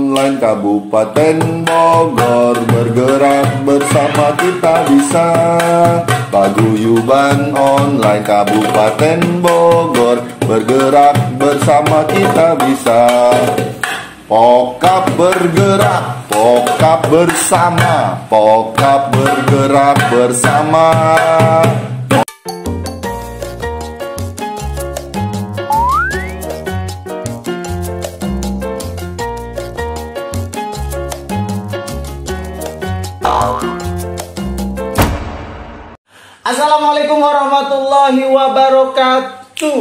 online Kabupaten Bogor, bergerak bersama kita bisa. Paguyuban online Kabupaten Bogor, bergerak bersama kita bisa. Pokap bergerak, pokap bersama, pokap bergerak bersama. Assalamualaikum warahmatullahi wabarakatuh.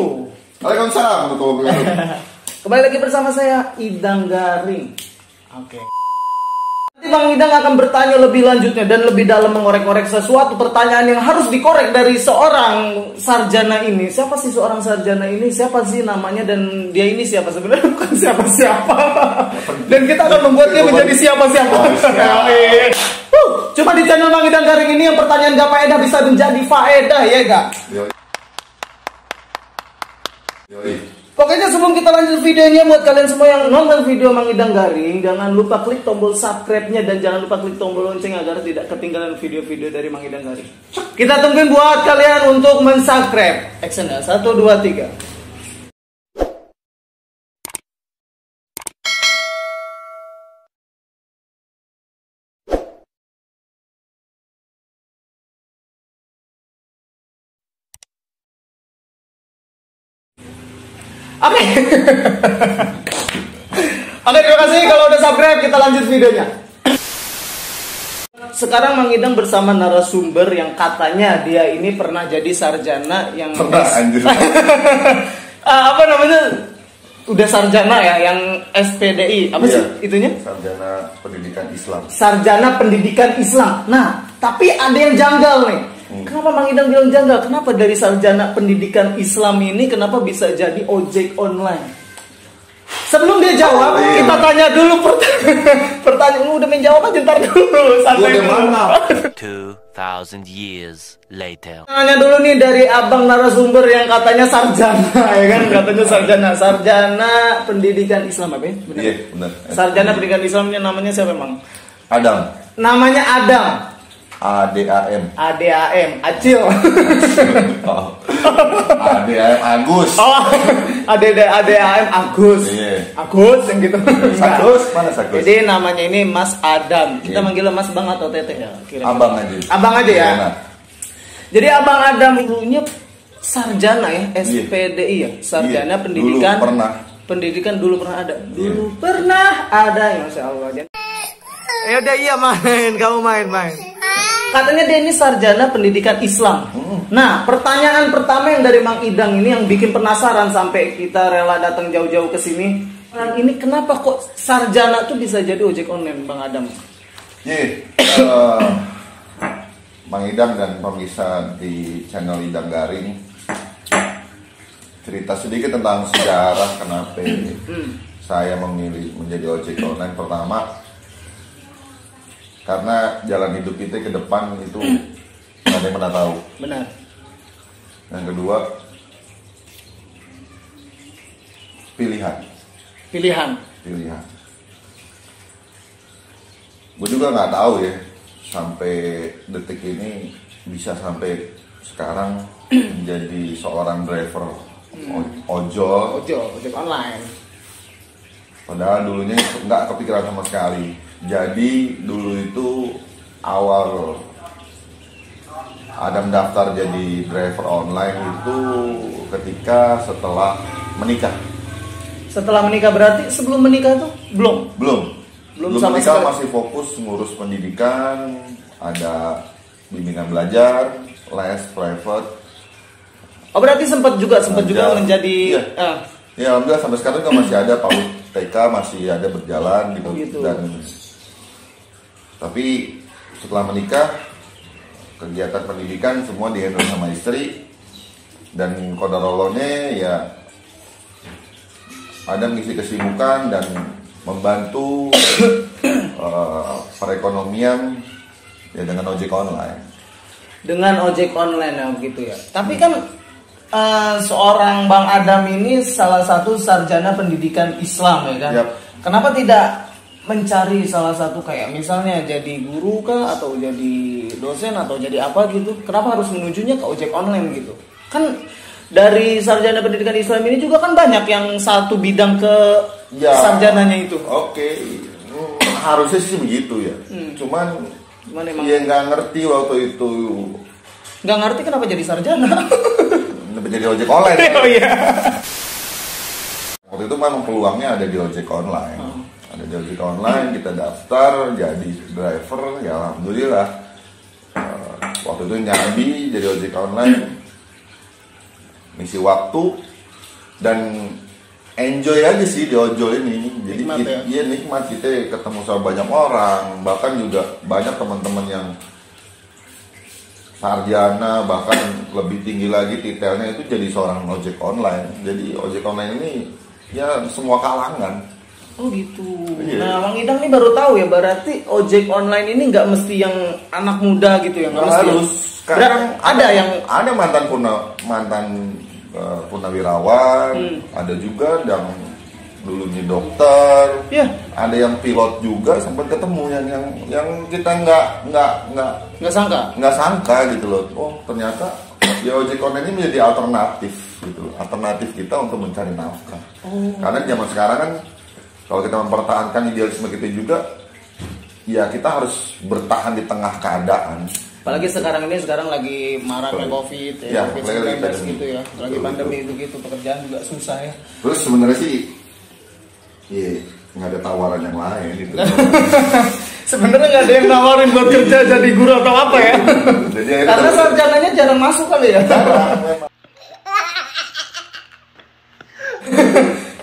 Waalaikumsalam warahmatullahi wabarakatuh. Kembali lagi bersama saya Idang Garing. Oke. Nanti Bang Idang akan bertanya lebih lanjutnya dan lebih dalam mengorek-ngorek sesuatu pertanyaan yang harus dikorek dari seorang sarjana ini. Siapa sih seorang sarjana ini? Siapa sih namanya dan dia ini siapa sebenarnya? Bukan siapa-siapa. Dan kita akan membuat dia menjadi siapa-siapa. Cuma di channel Bang Idang Garing ini yang pertanyaan gak faedah bisa menjadi faedah, ya gak? Yoi. Pokoknya sebelum kita lanjut videonya, buat kalian semua yang nonton video Bang Idang Garing, jangan lupa klik tombol subscribe-nya dan jangan lupa klik tombol lonceng agar tidak ketinggalan video-video dari Bang Idang Garing. Kita tungguin buat kalian untuk mensubscribe. Action ya, 1, 2, 3. Oke. Oke, terima kasih. Kalau udah subscribe, kita lanjut videonya. Sekarang Mang Idang bersama narasumber yang katanya dia ini pernah jadi sarjana yang Anjir. apa namanya? Udah sarjana ya, yang SPDI. Apa sih itunya? Sarjana Pendidikan Islam. Sarjana Pendidikan Islam. Nah, tapi ada yang janggal nih. Kenapa Mang Idang bilang janggal? Kenapa dari sarjana pendidikan Islam ini kenapa bisa jadi ojek online? Sebelum dia jawab, kita tanya dulu pertanyaan. Udah menjawab aja, ntar dulu. Santai dulu. 2000 years later. Tanya dulu nih dari abang narasumber yang katanya sarjana, ya kan? Katanya sarjana pendidikan Islam apa ya? Benar? Iya, benar. Sarjana pendidikan Islam ini namanya siapa emang? Adam. Namanya Adam. ADAM. ADAM, Acil. Oh. ADAM Agus. Oh, ADAM Agus. Iya. Agus yang gitu. Sagus, mana Sagus? Jadi namanya ini Mas Adam. Kita Iya. manggilnya Mas Bang atau Teteh ya? Kira-kira. Abang aja. Abang aja ya. Enak. Jadi Abang Adam dulunya sarjana ya, SPDI ya, sarjana Iya. pendidikan. Dulu pernah. Pendidikan dulu pernah ada. Dulu Iya. pernah ada ya, Masya Allah. Ya udah iya main, kamu main. Katanya dia ini sarjana pendidikan Islam. Nah, pertanyaan pertama yang dari Mang Idang ini yang bikin penasaran sampai kita rela datang jauh-jauh ke sini. Ini kenapa kok sarjana tuh bisa jadi ojek online, Bang Adam? Bang Idang dan pemirsa di channel Idang Garing, cerita sedikit tentang sejarah kenapa saya memilih menjadi ojek online. Pertama, karena jalan hidup kita ke depan itu nggak ada yang pernah tahu. Benar. Yang kedua, pilihan. Gue juga nggak tahu ya sampai detik ini bisa sampai sekarang menjadi seorang driver ojek online. Padahal dulunya nggak kepikiran sama sekali. Jadi dulu itu awal Adam daftar jadi driver online itu ketika setelah menikah. Setelah menikah berarti sebelum menikah tuh belum sama menikah, sekali. masih fokus ngurus pendidikan, ada bimbingan belajar, les private. Oh berarti sempat juga menjadi. Iya. Ya alhamdulillah sampai sekarang juga masih ada PAUD TK masih ada berjalan gitu. Gitu. Dan tapi setelah menikah kegiatan pendidikan semua dihandle sama istri, dan qadarallahnya ya ada mengisi kesibukan dan membantu perekonomian ya dengan ojek online. Dengan ojek online ya gitu ya. Tapi kan seorang Bang Adam ini salah satu sarjana pendidikan Islam ya kan. Yap. Kenapa tidak mencari salah satu kayak misalnya jadi guru kah atau jadi dosen atau jadi apa gitu, kenapa harus menujunya ke ojek online gitu? Kan dari sarjana pendidikan Islam ini juga kan banyak yang satu bidang ke sarjananya itu. Oke. Harusnya sih begitu ya. Cuman emang dia nggak ngerti waktu itu. Nggak ngerti kenapa jadi sarjana? Jadi ojek online. Oh iya. Waktu itu memang peluangnya ada di ojek online. Ada di ojek online, kita daftar jadi driver, ya alhamdulillah. Waktu itu nyambi jadi ojek online, ngisi waktu dan enjoy aja sih di ojol ini. Jadi nikmat, iya nikmat, kita ketemu sama banyak orang, bahkan juga banyak teman-teman yang sarjana, bahkan lebih tinggi lagi titelnya itu jadi seorang ojek online. Jadi ojek online ini ya semua kalangan. Oh gitu. Iya. Nah, Bang Idang nih baru tahu ya, berarti ojek online ini nggak mesti yang anak muda gitu ya? Nggak mesti. Harus. Sekarang ada mantan purnawirawan, ada juga yang dulunya dokter, ada yang pilot juga, sempat ketemu yang kita nggak sangka gitu loh. Oh ternyata ya ojek online ini menjadi alternatif gitu, alternatif kita untuk mencari nafkah. Karena zaman sekarang kan kalau kita mempertahankan idealisme kita juga, ya kita harus bertahan di tengah keadaan. Apalagi sekarang lagi maraknya COVID ya, COVID-19 gitu ya, lagi pandemi itu gitu, pekerjaan juga susah ya. Terus sebenarnya sih, iya nggak ada tawaran yang lain gitu. Sebenarnya nggak ada yang nawarin buat kerja jadi guru atau apa ya? Karena sarjananya jarang masuk kali ya.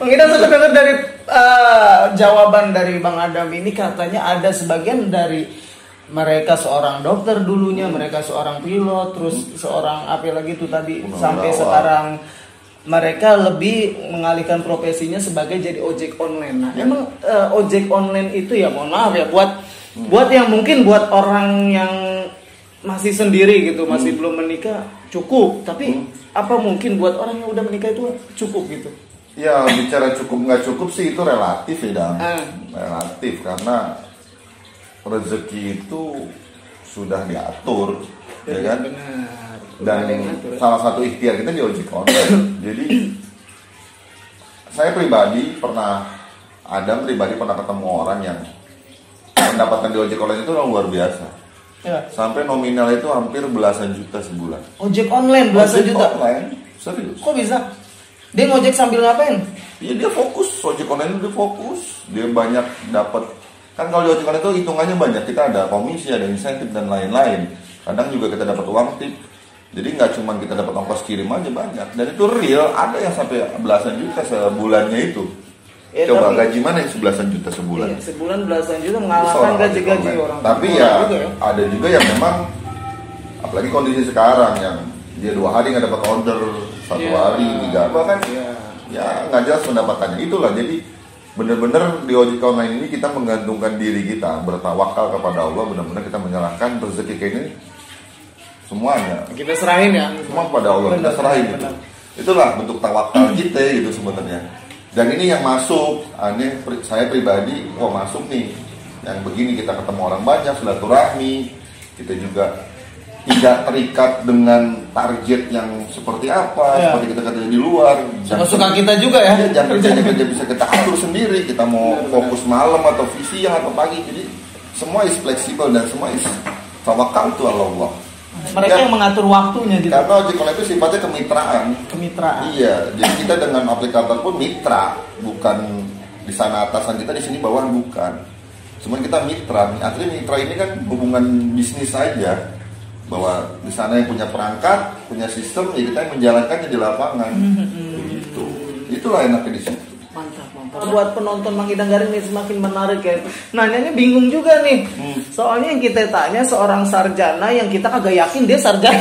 Bang Idang sudah dengar dari jawaban dari Bang Adam ini, katanya ada sebagian dari mereka seorang dokter dulunya, mereka seorang pilot, terus seorang apa lagi itu tadi, sampai sekarang mereka lebih mengalihkan profesinya sebagai jadi ojek online. Nah, emang ojek online itu ya mohon maaf ya buat yang mungkin buat orang yang masih sendiri gitu, masih belum menikah cukup, tapi apa mungkin buat orang yang udah menikah itu cukup gitu? Ya bicara cukup nggak cukup sih itu relatif ya Dang. Relatif karena rezeki itu sudah diatur, ya kan? Benar. Dan salah satu ikhtiar kita di ojek online. Jadi saya pribadi pernah ketemu orang yang mendapatkan di ojek online itu luar biasa. Ya. Sampai nominal itu hampir belasan juta sebulan. Ojek online belasan juta? Online, serius. Kok bisa? Dia ngojek sambil ngapain? Iya dia fokus, ojek online dia fokus. Dia banyak dapat. Kan kalau di ojek online itu hitungannya banyak. Kita ada komisi, ada insentif dan lain-lain. Kadang juga kita dapat uang tip. Jadi nggak cuma kita dapat ongkos kirim aja banyak. Dan itu real, ada yang sampai belasan juta sebulannya itu. Ya, coba gaji mana yang belasan juta sebulan? Iya, sebulan belasan juta mengalahkan gaji-gaji orang. Tapi ya ada juga yang memang, apalagi kondisi sekarang yang dia 2 hari nggak dapat order, 1 hari 3 bahkan ya nggak jelas pendapatannya. Itulah jadi benar-benar di ojek online ini kita menggantungkan diri kita, bertawakal kepada Allah, benar-benar kita menyerahkan rezeki kayak ini semuanya. Kita serahin ya. Semua pada Allah, kita serahin itu. Itulah bentuk tawakal kita gitu sebenarnya. Dan ini yang masuk, saya pribadi, masuk nih. Yang begini kita ketemu orang banyak, silaturahmi, kita juga tidak terikat dengan target yang seperti apa, seperti kita kerja di luar. Suka kita juga ya. Jam kerjanya bisa kita atur sendiri, kita mau fokus malam atau siang atau pagi. Jadi semua is fleksibel dan semua is tawakal itu Allah. Mereka yang mengatur waktunya gitu. Karena ojek online itu sifatnya kemitraan. Iya, jadi kita dengan aplikator pun mitra, bukan di sana atasan kita, di sini bawahan bukan. Cuman kita mitra. Artinya mitra ini kan hubungan bisnis saja. Bahwa di sana yang punya perangkat, punya sistem, ya kita yang menjalankannya di lapangan. Begitu. Itulah enaknya di situ. Mantap. Buat penonton Bang Idang Garing ini semakin menarik ya. Nanyanya bingung juga nih. Soalnya yang kita tanya seorang sarjana yang kita kagak yakin dia sarjana.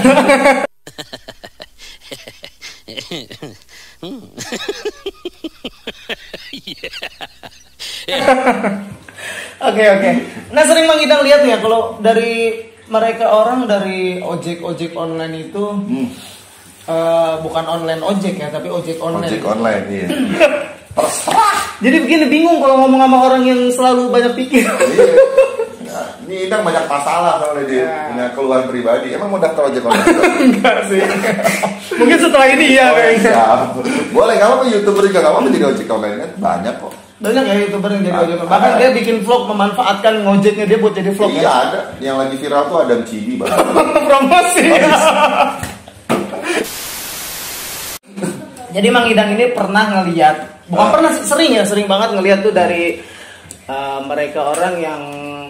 Oke. Nah sering Bang Idang lihat ya kalau dari mereka orang dari ojek online itu bukan online ojek ya, tapi ojek online. Ojek online, iya. terserah. Jadi begini, bingung kalau ngomong sama orang yang selalu banyak pikir. Iya. Nah, ini Idang banyak masalah soalnya dia punya keluhan pribadi. Emang mau daftar ojek online? Enggak sih. Mungkin setelah ini iya kayaknya. Boleh, kamu apa YouTuber juga, kamu jadi ojek online kan banyak kok. Banyak ya YouTuber yang jadi ojek. Bahkan dia bikin vlog memanfaatkan ngojeknya dia buat jadi vlog. Iya kan? ada. Yang lagi viral tuh Adam Cibi banget. Promosi. Jadi Mang Idang ini pernah ngelihat, bukan pernah sih, sering banget ngelihat tuh dari mereka orang yang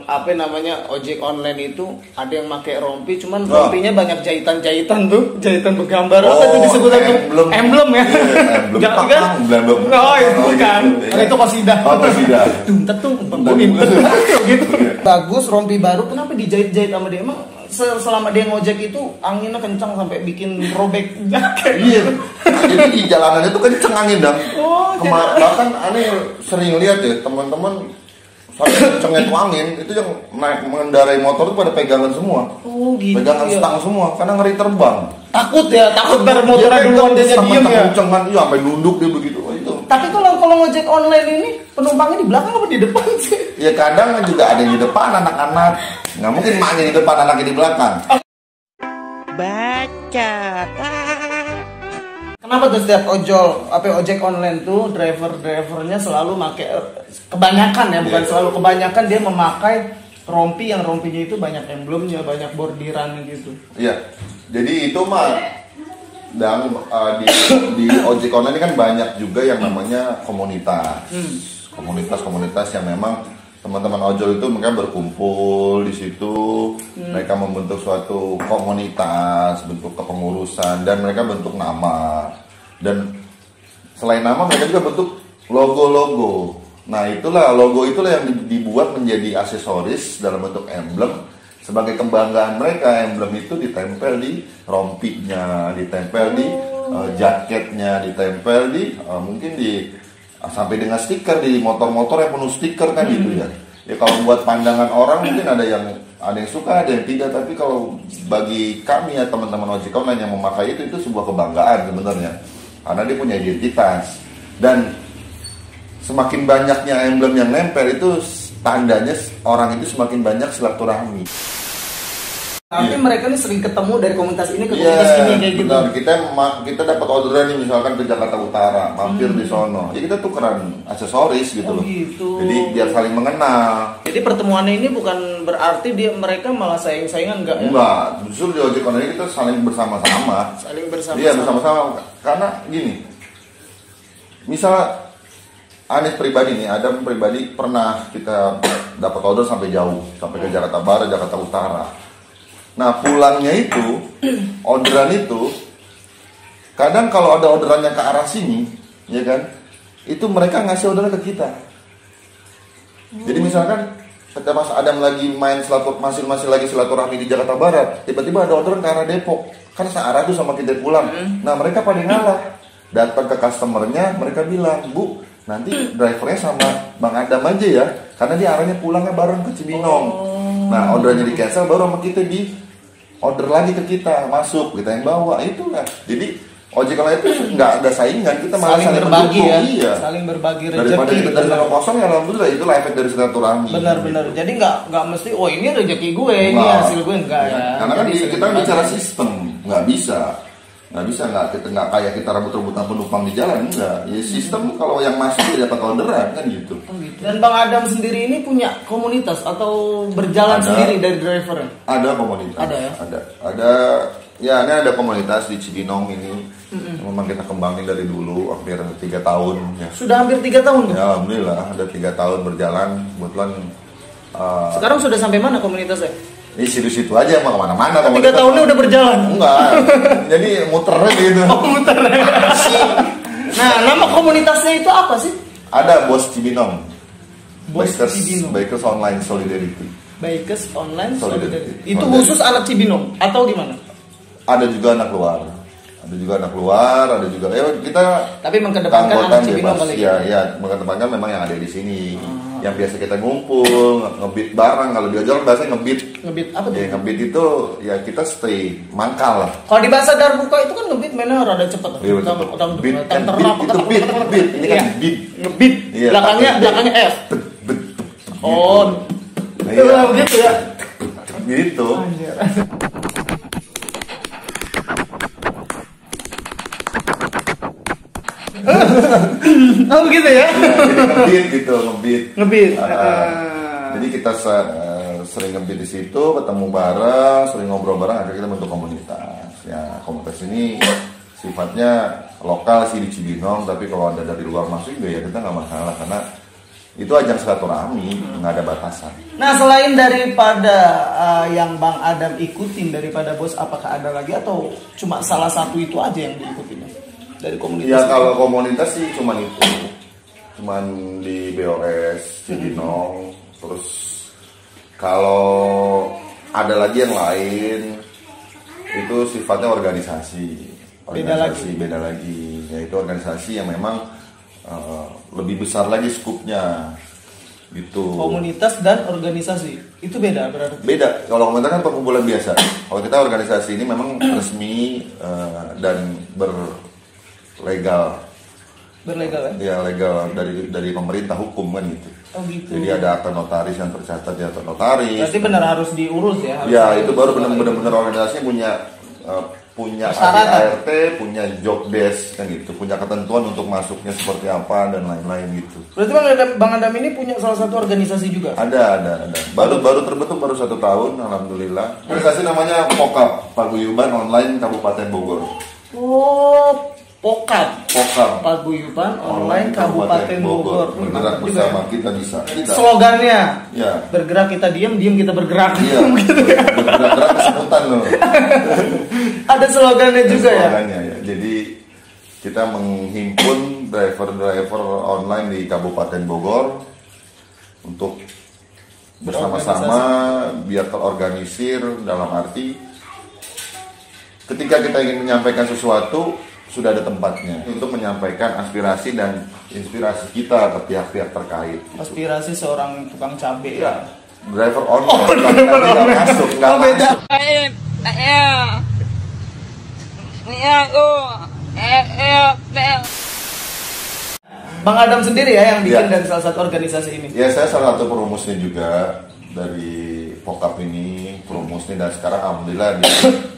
apa namanya ojek online itu ada yang pakai rompi, cuman rompinya banyak jahitan tuh, jahitan bergambar apa tuh disebut emblem ya. Jangan kan? Oh itu bukan. Itu kosidah. Oh kosidah. Tetung bangunin. Gitu. Bagus rompi baru, kenapa dijahit-jahit sama dia? Emang selama dia ngojek itu anginnya kencang sampai bikin robek jaket. Iya. Jadi di jalanan itu kenceng angin dong. Bahkan aneh sering lihat ya teman-teman kencengnya tuh angin itu yang naik mengendarai motor itu pada pegangan semua. Oh gitu. Pegangan stang semua karena ngeri terbang. Takut ntar motornya duluan dia diem ya. Kencengan iya sampai nunduk dia begitu. Oh, itu. Tapi kalau ngojek online ini penumpangnya di belakang apa di depan sih? Ya kadang juga ada yang di depan anak-anak. Nggak mungkin maknya di depan anaknya di belakang. Baca. Kenapa tuh setiap ojek online tuh drivernya selalu pakai, kebanyakan ya, bukan selalu, kebanyakan dia memakai rompi yang rompinya itu banyak emblemnya, banyak bordiran gitu. Iya. Jadi itu mah dan di ojek online ini kan banyak juga yang namanya komunitas. Komunitas yang memang teman-teman ojol itu mereka berkumpul di situ, mereka membentuk suatu komunitas, bentuk kepengurusan, dan mereka bentuk nama. Dan selain nama mereka juga bentuk logo-logo. Nah logo itulah yang dibuat menjadi aksesoris dalam bentuk emblem sebagai kebanggaan mereka. Emblem itu ditempel di rompinya, ditempel di jaketnya, ditempel di mungkin di sampai dengan stiker di motor-motor yang penuh stiker kan gitu ya. Ya kalau buat pandangan orang mungkin ada yang suka, ada yang tidak, tapi kalau bagi kami ya teman-teman ojek online yang memakai itu sebuah kebanggaan sebenarnya. Karena dia punya identitas. Dan semakin banyaknya emblem yang nempel itu tandanya orang itu semakin banyak silaturahmi. Tapi mereka nih sering ketemu dari komunitas ini ke komunitas ini kayak gitu. Benar. Kita dapat orderan nih misalkan ke Jakarta Utara, mampir di sono. Ya kita tukeran aksesoris gitu loh. Gitu. Jadi biar saling mengenal. Jadi pertemuannya ini bukan berarti mereka malah saing-saingan enggak ya? Enggak, justru di ojek online kita saling bersama-sama. Saling bersama-sama. Iya, bersama-sama. Karena gini. Misal Anies pribadi nih, Adam pribadi pernah kita dapat order sampai jauh, sampai ke Jakarta Barat, Jakarta Utara. Nah pulangnya itu, orderan itu, kadang kalau ada orderannya ke arah sini, ya kan, itu mereka ngasih orderan ke kita. Jadi misalkan ketika Mas Adam lagi main masih lagi silaturahmi di Jakarta Barat, tiba-tiba ada orderan ke arah Depok, kan searah tuh sama kita pulang. Nah mereka pada ngalah, datang ke customernya, mereka bilang, Bu, nanti drivernya sama Bang Adam aja ya, karena dia arahnya pulangnya bareng ke Cibinong. Nah ordernya di cancel, baru sama kita di order lagi ke kita, masuk, kita yang bawa, itu lah. Jadi ojek online itu nggak ada saingan, kita malah saling berbagi ya, iya. Saling berbagi rezeki. Daripada kita dari kosong ya alhamdulillah, itulah efek dari silaturahmi. Benar. Jadi nggak mesti, oh ini rezeki gue, ini hasil gue, enggak ya. Karena kan kita bicara sistem, nggak bisa kita nggak kayak kita rebut-rebutan penumpang di jalan, enggak. Ya sistem kalau yang masuk ya dapat orderan kan gitu. Dan Bang Adam sendiri ini punya komunitas atau berjalan sendiri dari driver? Ada komunitas. Ada ya? Ada. Ya ini ada komunitas di Cibinong ini. Memang kita kembangin dari dulu hampir 3 tahun. Ya. Sudah hampir 3 tahun? Ya alhamdulillah ada 3 tahun berjalan. Kebetulan. Sekarang sudah sampai mana komunitasnya? Ini situ-situ aja emang kemana-mana. 3 tahunnya udah berjalan? Enggak. Jadi muternya gitu. Oh muternya. Nah nama komunitasnya itu apa sih? Ada Bos Cibinong. Cibinong. Bikers Online Solidarity. Bikers Online Solidarity. Itu khusus anak Cibinong atau gimana? Ada juga anak luar. Ada juga ya kita. Tapi mengedepankan anak Cibinong kali. Iya, mengedepankan memang yang ada di sini. yang biasa kita ngumpul, ngebit bareng. Kalau di ojol bahasanya ngebit. Ngebit apa tuh? Ya, ngebit itu ya kita stay mangkal lah. Kalau di bahasa Darbuka itu kan ngebit mainnya rada cepet. Iya, beat kan beat, itu beat. Ini kan beat. Ngebit. Iya, belakangnya F. Oh. Iya. Begitu ya. Gitu. Anjir. Oh begitu ya? Ngebit gitu, Ngebit. Jadi kita sering ngebit di situ, ketemu bareng, sering ngobrol bareng, akhirnya kita bentuk komunitas. Ya komunitas ini sifatnya lokal sih di Cibinong, tapi kalau ada dari luar masuk juga ya kita nggak masalah karena itu ajang silaturahmi, nggak ada batasan. Nah selain daripada yang Bang Adam ikutin daripada bos, apakah ada lagi atau cuma salah satu itu aja yang diikutin dari komunitas? Ya kalau komunitas sih cuman itu, cuman di BOS Cibinong. Terus kalau ada lagi yang lain itu sifatnya organisasi beda lagi, yaitu organisasi yang memang lebih besar lagi skupnya gitu. Komunitas dan organisasi itu beda berarti? Beda. Kalau komunitas kan perkumpulan biasa. Kalau kita organisasi ini memang resmi dan berlegal ya, legal dari pemerintah hukum kan gitu. Oh gitu. Jadi ada akta notaris yang tercatat di akta notaris. Berarti benar harus diurus ya? Ya itu baru benar-benar organisasi punya ART, punya job desk kan gitu, punya ketentuan untuk masuknya seperti apa dan lain-lain gitu. Berarti Bang Adam ini punya salah satu organisasi juga? Ada. Baru terbentuk baru 1 tahun, alhamdulillah. Organisasi namanya POKAP, Paguyuban Online Kabupaten Bogor. Oh, POKAP. Paguyuban Online Kabupaten Bogor. Bergerak bersama kita bisa. Slogannya. Ya. Bergerak kita diam kita bergerak. Iya. Bergerak kesemutan loh. Ada slogannya juga ya. Jadi kita menghimpun driver online di Kabupaten Bogor untuk bersama-sama biar terorganisir, dalam arti ketika kita ingin menyampaikan sesuatu sudah ada tempatnya untuk menyampaikan aspirasi dan inspirasi kita ke pihak-pihak terkait. Aspirasi seorang tukang cabai ya. Driver online nggak masuk. Beda. Bang Adam sendiri ya yang bikin dari salah satu organisasi ini? Ya, saya salah satu perumusnya juga dari POKAP ini, perumusnya, dan sekarang alhamdulillah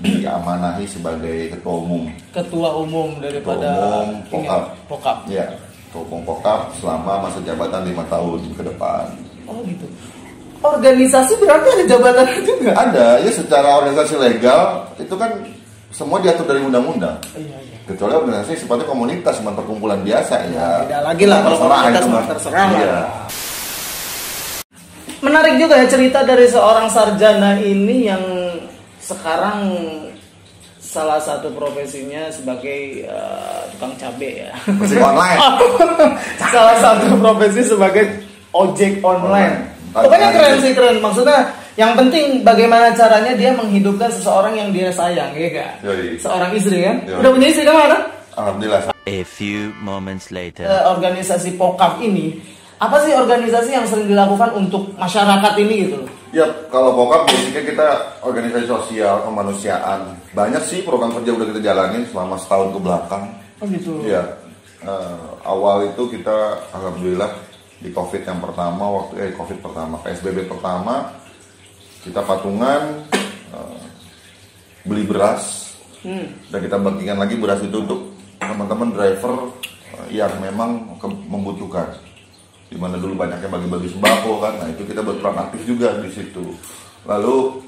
diamanahi sebagai ketua umum. Ketua umum daripada POKAP. Ya, ketua umum POKAP selama masa jabatan 5 tahun ke depan. Oh gitu. Organisasi berarti ada jabatan juga? Ada, ya secara organisasi legal itu kan semua diatur dari undang-undang. Iya. Kecuali organisasi sifatnya komunitas, cuma perkumpulan biasa ya. Beda lagi lah kalau komunitas terserah lah. Menarik juga ya cerita dari seorang sarjana ini yang sekarang salah satu profesinya sebagai tukang cabai ya. Ojek online. Salah satu profesi sebagai ojek online. Pokoknya keren. Maksudnya yang penting bagaimana caranya dia menghidupkan seseorang yang dia sayang, ya kan? Seorang istri kan? Udah punya istri kamu ada? Alhamdulillah. A few moments later. Organisasi POKAP ini, apa sih organisasi yang sering dilakukan untuk masyarakat ini gitu loh? Ya, kalau POKAP basicnya kita organisasi sosial, kemanusiaan. Banyak sih program kerja udah kita jalanin selama setahun ke belakang. Oh gitu. Iya. Awal itu kita alhamdulillah di COVID yang pertama, COVID pertama, PSBB pertama, kita patungan beli beras dan kita bagikan lagi beras itu untuk teman-teman driver yang memang membutuhkan. Dimana dulu banyaknya bagi-bagi sembako kan, nah itu kita berperan aktif juga di situ. Lalu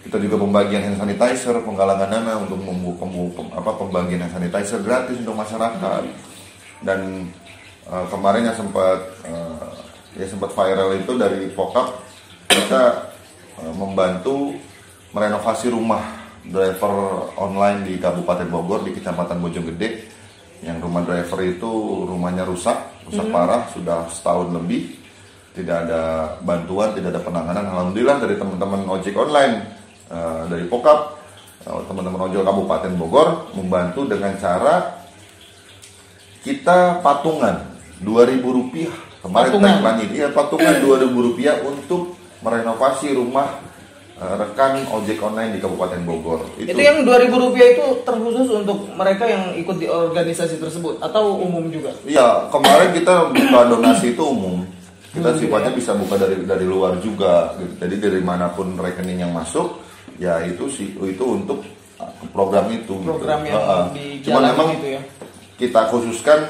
kita juga pembagian hand sanitizer, penggalangan dana untuk pembagian hand sanitizer gratis untuk masyarakat. Dan kemarin yang sempat viral itu dari POKAP, kita membantu merenovasi rumah driver online di Kabupaten Bogor di Kecamatan Bojonggede, yang rumah driver itu rumahnya rusak parah, sudah setahun lebih, tidak ada bantuan, tidak ada penanganan. Alhamdulillah dari teman-teman ojek online dari POKAP, teman-teman ojek Kabupaten Bogor membantu dengan cara kita patungan Rp2.000 Kemarin tagline dia patungan Rp2.000 untuk merenovasi rumah rekan ojek online di Kabupaten Bogor. Itu yang Rp2.000 itu terkhusus untuk mereka yang ikut di organisasi tersebut atau umum juga? Iya, kemarin kita buka donasi itu umum. Kita sifatnya bisa buka dari luar juga. Jadi dari manapun rekening yang masuk, ya itu untuk program itu. Program gitu. yang Cuman memang itu ya. Kita khususkan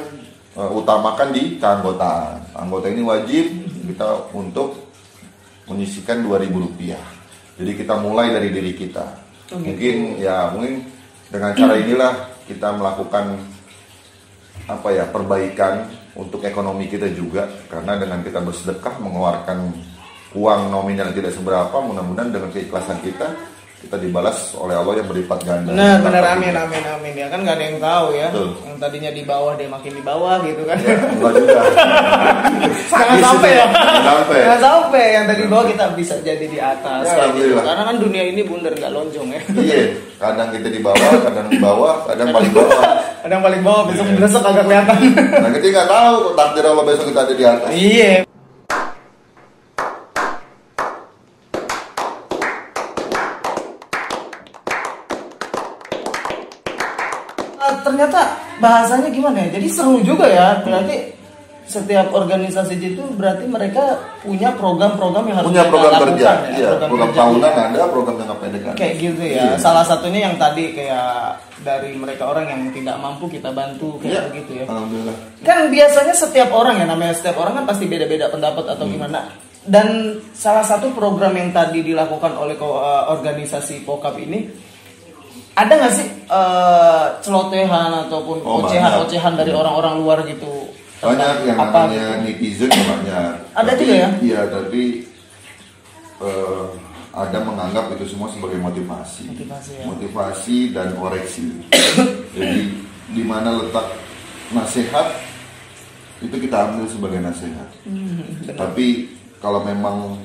utamakan di keanggotaan. Anggota ini wajib kita untuk menyisihkan Rp2.000. Jadi kita mulai dari diri kita. Mungkin dengan cara inilah kita melakukan perbaikan untuk ekonomi kita juga. Karena dengan kita bersedekah mengeluarkan uang nominal tidak seberapa, mudah-mudahan dengan keikhlasan kita dibalas oleh Allah yang berlipat ganda. Benar, amin ya kan nggak ada yang tahu ya. Betul. Yang tadinya di bawah dia makin di bawah gitu kan. Ya, enggak juga. Jangan sampai yang tadi di bawah kita bisa jadi di atas ya, gitu. Karena kan dunia ini bundar nggak lonjong ya. Iya, kadang kita di bawah, kadang di bawah, kadang paling bawah. Kadang paling bawah, besok agak kelihatan. Nah, kita nggak tahu takdir Allah besok kita ada di atas. Iya. Ternyata bahasanya gimana ya? Jadi seru juga ya. Berarti setiap organisasi itu berarti mereka punya program-program yang harus punya program kerja. Ya? Iya, program tahunan ada, program jangka pendek ada. Kayak gitu ya. Iya. Salah satunya yang tadi kayak dari mereka orang yang tidak mampu kita bantu kayak begitu ya. Alhamdulillah. Kan biasanya setiap orang ya, namanya setiap orang kan pasti beda-beda pendapat atau gimana. Dan salah satu program yang tadi dilakukan oleh organisasi POKAP ini, ada nggak sih celotehan ataupun ocehan dari orang-orang luar gitu? Banyak yang namanya netizen banyak. Ada juga ya? Iya, tapi ada menganggap itu semua sebagai motivasi. Motivasi dan koreksi. Jadi di mana letak nasihat itu kita ambil sebagai nasihat. Tapi kalau memang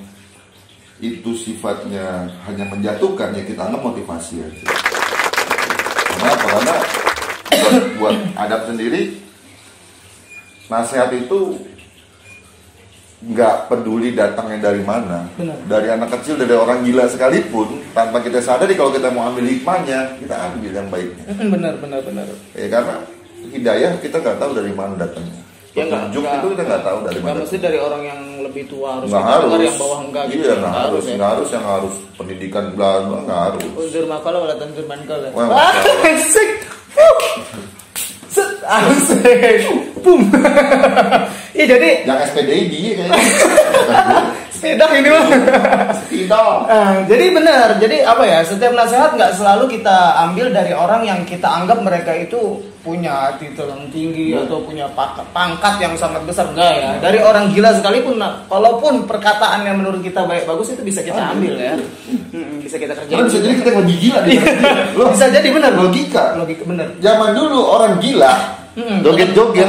itu sifatnya hanya menjatuhkan, ya kita anggap motivasi aja. Kenapa? Karena buat Adam sendiri, nasihat itu nggak peduli datangnya dari mana. Benar. Dari anak kecil, dari orang gila sekalipun, tanpa kita sadari kalau kita mau ambil hikmahnya, kita ambil yang baiknya. Benar. Ya karena hidayah kita nggak tahu dari mana datangnya. Petunjuk itu kita nggak tahu dari mana. Nggak mesti dari orang yang lebih tua harus. Nggak harus. Dari yang bawah enggak gitu. Iya, nggak harus. Nggak harus yang harus pendidikan bla nggak harus. Undur makala wala tandur mankala. Asik. Asik. Pum. Iya jadi. Yang SPDI dia kayaknya. Sepeda ini mah. Jadi benar. Jadi apa ya? Setiap nasihat nggak selalu kita ambil dari orang yang kita anggap mereka itu punya titel yang tinggi atau punya pangkat yang sangat besar, enggak ya. Dari orang gila sekalipun, walaupun perkataannya menurut kita baik bagus, itu bisa kita ambil ya. Bisa kita kerjain. Bisa jadi kita lebih gila. Bisa jadi benar. Logika benar. Zaman dulu orang gila joget-joget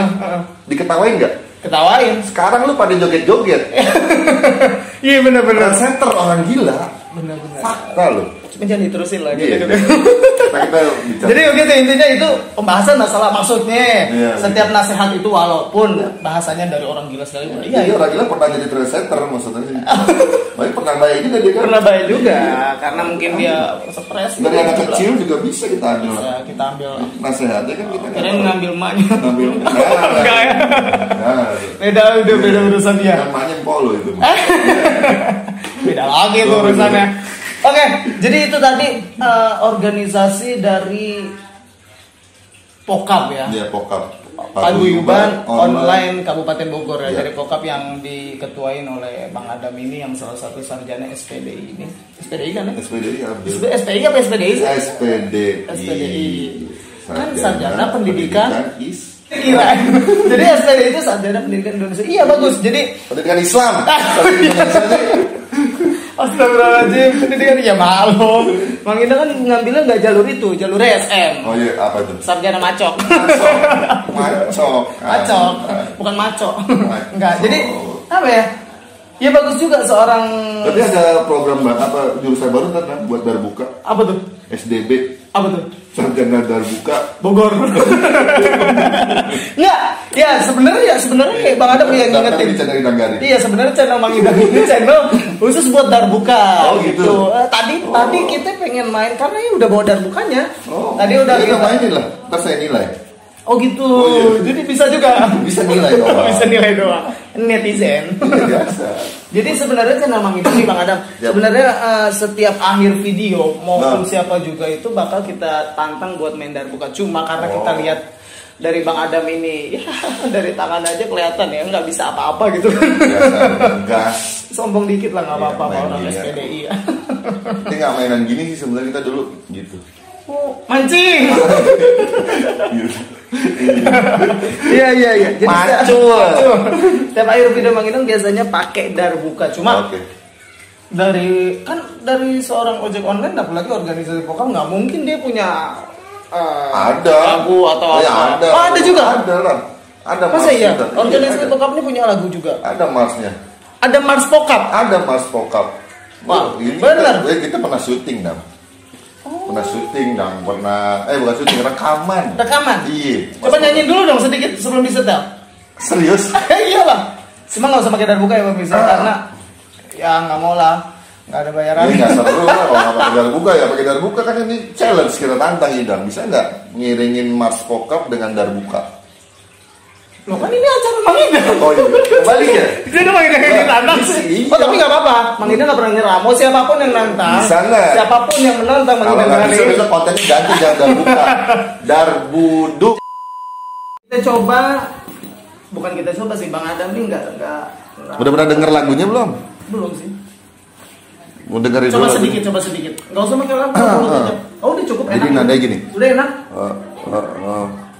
diketawain nggak? Ketawain. Sekarang lu pada joget-joget. Iya benar. Center orang gila. Benar. Fakta lu. Cuma jangan diterusin lagi. Iya. Jadi begitu intinya itu pembahasan masalah maksudnya. Iya, setiap nasihat itu walaupun bahasanya dari orang gila sekali. Iya, orang gila pernah jadi trendsetter maksudnya sih. Baik pernah baik juga dia kan. Pernah baik juga karena mungkin dia stres. Dari anak kecil juga bisa kita ambil. Bisa kita ambil. Nasihatnya kan kita. Kalian ngambil emaknya. Ngambil. Enggak ya. Beda urusan dia. Namanya polo itu. Beda lagi tuh urusannya. Oke, jadi itu tadi organisasi dari POKAP ya. Iya, POKAP. Paguyuban Online Kabupaten Bogor ya. Dari POKAP yang diketuain oleh Bang Adam ini, yang salah satu sarjana SPDI ini. SPDI kan ya? SPDI ambil. SPDI apa SPDI sih? SPDI. Kan sarjana pendidikan kira. Jadi SPDI itu sarjana pendidikan Indonesia. Iya bagus. Jadi pendidikan Islam. Astagfirullahaladzim, pendidikan ya malu. Mang Indah kan ngambilnya nggak jalur itu, jalur SM. Oh iya, apa itu? Sarjana macok. Macok. Bukan macok. Enggak. Jadi apa ya? Ya bagus juga seorang. Tapi ada program apa jurusan baru kan buat Darbuka? Apa tuh? SDB. Apa tuh? Sarjana Darbuka Bogor. Enggak, ya sebenarnya kayak Bang Adam yang ngingetin. Iya sebenarnya channel Mang Idang ini channel khusus buat Darbuka. Oh gitu. Tadi kita pengen main karena ya udah bawa Darbukanya. Tadi udah kita mainin lah, ntar saya nilai. Oh gitu, jadi bisa juga. Bisa nilai doang. Bisa nilai doang. Netizen. Biasa. Jadi sebenarnya channel Mang Idang nih Bang Adam. Sebenarnya setiap akhir video maupun siapa juga itu bakal kita tantang buat main Darbuka. Cuma karena kita lihat dari Bang Adam ini, ya dari tangan aja kelihatan ya nggak bisa apa-apa gitu kan. Gas. Sombong dikit lah nggak apa-apa orang SPDI ya. Ini nggak mainan gini sih sebenarnya kita dulu gitu. Oh, mancing. Iya. Jadi setiap akhir video Mang Idang biasanya pakai Darbuka. Cuma dari seorang ojek online, apalagi organisasi vokal, nggak mungkin dia punya lagu atau apa. Ada. Oh ada juga. Ada lah. Ada. Masa iya? Organisasi vokal ini punya lagu juga. Ada marsnya. Ada mars vokal. Ada mars vokal. Wah, ini benar. Kita pernah syuting pernah syuting bukan syuting, rekaman. Iya. Coba nyanyiin dulu dong sedikit sebelum disetel. Serius? Iyalah. Cuma nggak usah pakai Darbuka ya Bang Bisa, karena ya nggak mau lah, nggak ada bayaran. Ini nggak seru lah kalau nggak pakai Darbuka ya. Pakai Darbuka kan ini challenge kita tantang Idang. Bisa nggak ngiringin Mars Vokap dengan Darbuka? Loh kan ini acara Mang Idang. Oh iya. Balik ya? Dia udah Mang Idang yang ditantang sih. Oh tapi nggak apa-apa. Mang Idang nggak pernah nyerah. Mau siapapun yang nantang. Bisa nggak? Siapapun yang menantang Mang Idang. Kalau nggak bisa kontennya ganti jangan Darbuka. Darbuduk. Kita coba. Bukan kita coba sih, Bang Adam ini nggak. Udah pernah denger lagunya belum? Belum sih. Mau dengerin coba dulu. Coba sedikit. Nggak usah pakai lagu. Oh udah cukup enak. Jadi nadanya gini. Udah enak.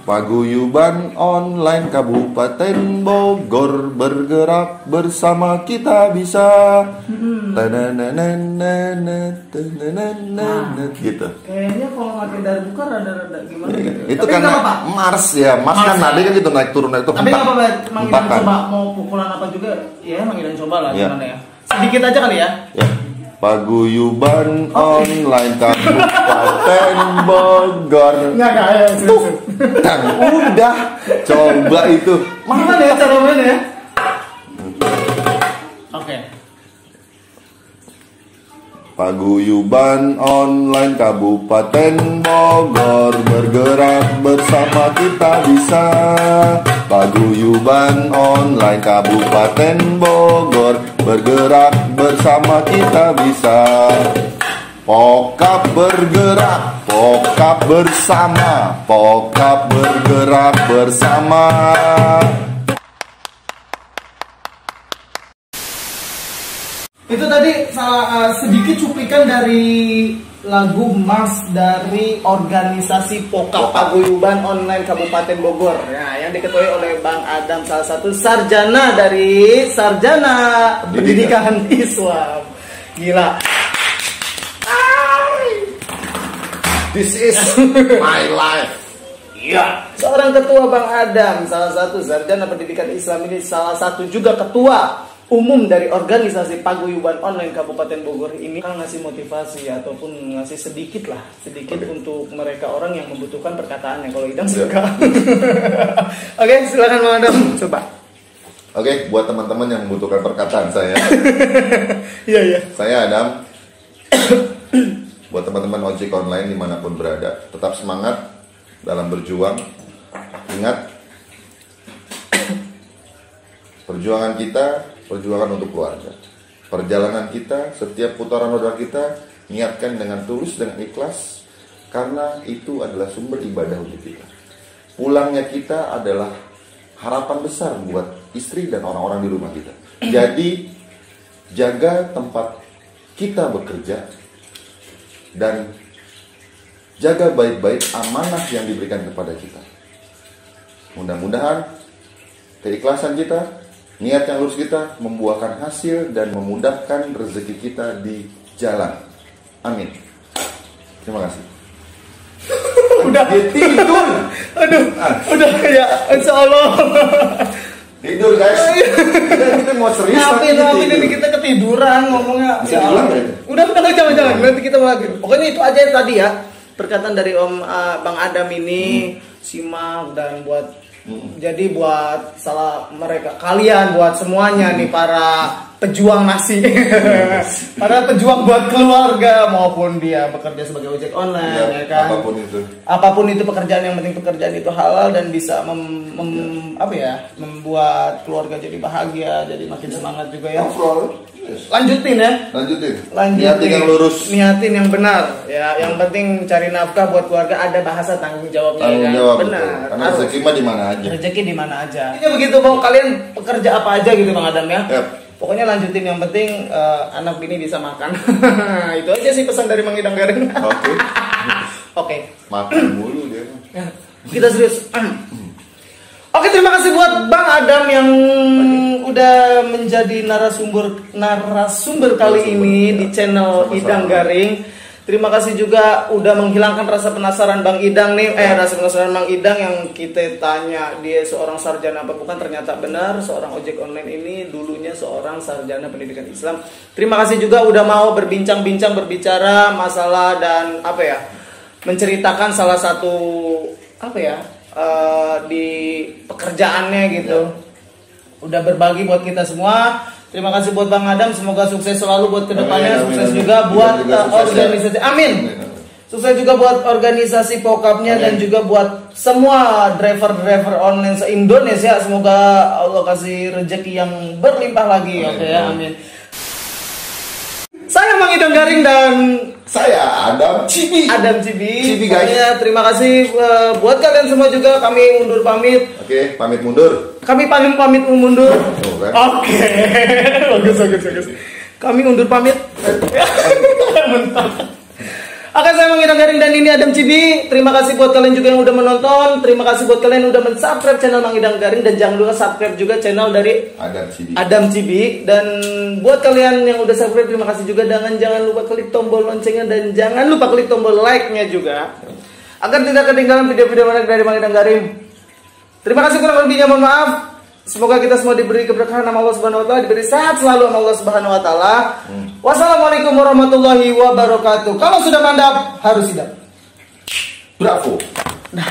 Paguyuban online Kabupaten Bogor, bergerak bersama kita bisa. Gitu. Kayaknya kalau pakai Darbuka rada-rada gimana gitu. Itu kan Mars ya, Mars kan nada kan gitu naik turun itu. Tapi nggak apa-apa, Mang Idang coba mau pukulan apa juga, ya Mang Idang coba lah gimana ya. Sedikit aja kali ya. Paguyuban online Kabupaten Bogor. Nggak ya. Udah, coba itu. Gimana ya cara mainnya ya? Oke. Paguyuban online Kabupaten Bogor, bergerak bersama kita bisa. Paguyuban online Kabupaten Bogor, bergerak bersama kita bisa. Vokap bergerak, vokap bersama, vokap bergerak bersama. Itu tadi sedikit cuplikan dari lagu Mars dari organisasi Vokap Paguyuban Online Kabupaten Bogor. Nah, yang diketuai oleh Bang Adam, salah satu sarjana dari Pendidikan Islam. Gila. This is my life. Iya. Seorang ketua Bang Adam, salah satu sarjana pendidikan Islam ini, salah satu juga ketua umum dari organisasi Paguyuban Online Kabupaten Bogor ini, kan ngasih motivasi ataupun ngasih sedikit untuk mereka orang yang membutuhkan perkataannya. Kalau Idang suka. Oke, silakan Bang Adam, coba. Oke, buat teman-teman yang membutuhkan perkataan saya. Iya. Saya Adam. Buat teman-teman ojek online dimanapun berada, tetap semangat dalam berjuang. Ingat, perjuangan kita, perjuangan untuk keluarga. Perjalanan kita, setiap putaran roda kita, niatkan dengan tulus, dengan ikhlas, karena itu adalah sumber ibadah untuk kita. Pulangnya kita adalah harapan besar buat istri dan orang-orang di rumah kita. Jadi, jaga tempat kita bekerja dan jaga baik-baik amanah yang diberikan kepada kita. Mudah-mudahan keikhlasan kita, niat yang lurus kita membuahkan hasil dan memudahkan rezeki kita di jalan. Amin. Terima kasih. Udah dia tidur. Udah ya, insya Allah. Tidur guys. Kita mau serius. Ngapain ini kita ketiduran ngomongnya. Bisa diulang nggak itu? Udah jangan. Nanti kita lagi. Pokoknya itu aja tadi ya. Perkataan dari Bang Adam ini simak dan buat jadi buat salah mereka kalian buat semuanya nih para pejuang nasi. Para pejuang buat keluarga maupun dia bekerja sebagai ojek online ya kan. Apapun itu pekerjaan, yang penting pekerjaan itu halal dan bisa membuat keluarga jadi bahagia, jadi makin semangat juga ya. Lanjutin. Niatin yang lurus, niatin yang benar ya. Yang penting cari nafkah buat keluarga, ada bahasa tanggung jawabnya kan? Benar. Karena rezeki mah di mana aja. Rezeki di mana aja. Ini begitu, mau kalian pekerja apa aja gitu Bang Adam ya. Yep. Pokoknya lanjutin, yang penting anak bini bisa makan. Itu aja sih pesan dari Mang Idang Garing. Oke. Makan mulu dia. Kita serius. Oke, terima kasih buat Bang Adam yang udah menjadi narasumber kali ini di channel Idang Garing. Terima kasih juga udah menghilangkan rasa penasaran Bang Idang nih, rasa penasaran Bang Idang yang kita tanya dia seorang sarjana apa bukan, ternyata benar seorang ojek online ini dulunya seorang sarjana pendidikan Islam. Terima kasih juga udah mau berbincang-bincang, berbicara masalah dan menceritakan salah satu di pekerjaannya gitu. Udah berbagi buat kita semua. Terima kasih buat Bang Adam, semoga sukses selalu buat kedepannya. Sukses juga buat organisasi. Amin. Sukses juga buat organisasi Pokapnya dan juga buat semua driver-driver online se-Indonesia. Semoga Allah kasih rezeki yang berlimpah lagi. Oke ya, amin. Saya Mang Idang Garing dan saya Adam Cibi. Guys. Ya, terima kasih buat kalian semua juga. Kami undur pamit. Oke, pamit mundur. Kami pamit mundur. Oke. Bagus. Kami undur pamit. Mantap. Oke, saya Mang Idang Garing dan ini Adam Cibi. Terima kasih buat kalian juga yang udah menonton. Terima kasih buat kalian yang udah men-subscribe channel Mang Idang Garing, dan jangan lupa subscribe juga channel dari Adam Cibi. Dan buat kalian yang udah subscribe, terima kasih juga. Jangan lupa klik tombol loncengnya dan jangan lupa klik tombol like-nya juga agar tidak ketinggalan video-video menarik dari Mang Idang Garing. Terima kasih, kurang lebihnya mohon maaf. Semoga kita semua diberi keberkahan sama Allah Subhanahu wa taala, diberi sehat selalu sama Allah Subhanahu wa taala. Wassalamualaikum warahmatullahi wabarakatuh. Kalau sudah mantap harus sidap. Bravo. Nah.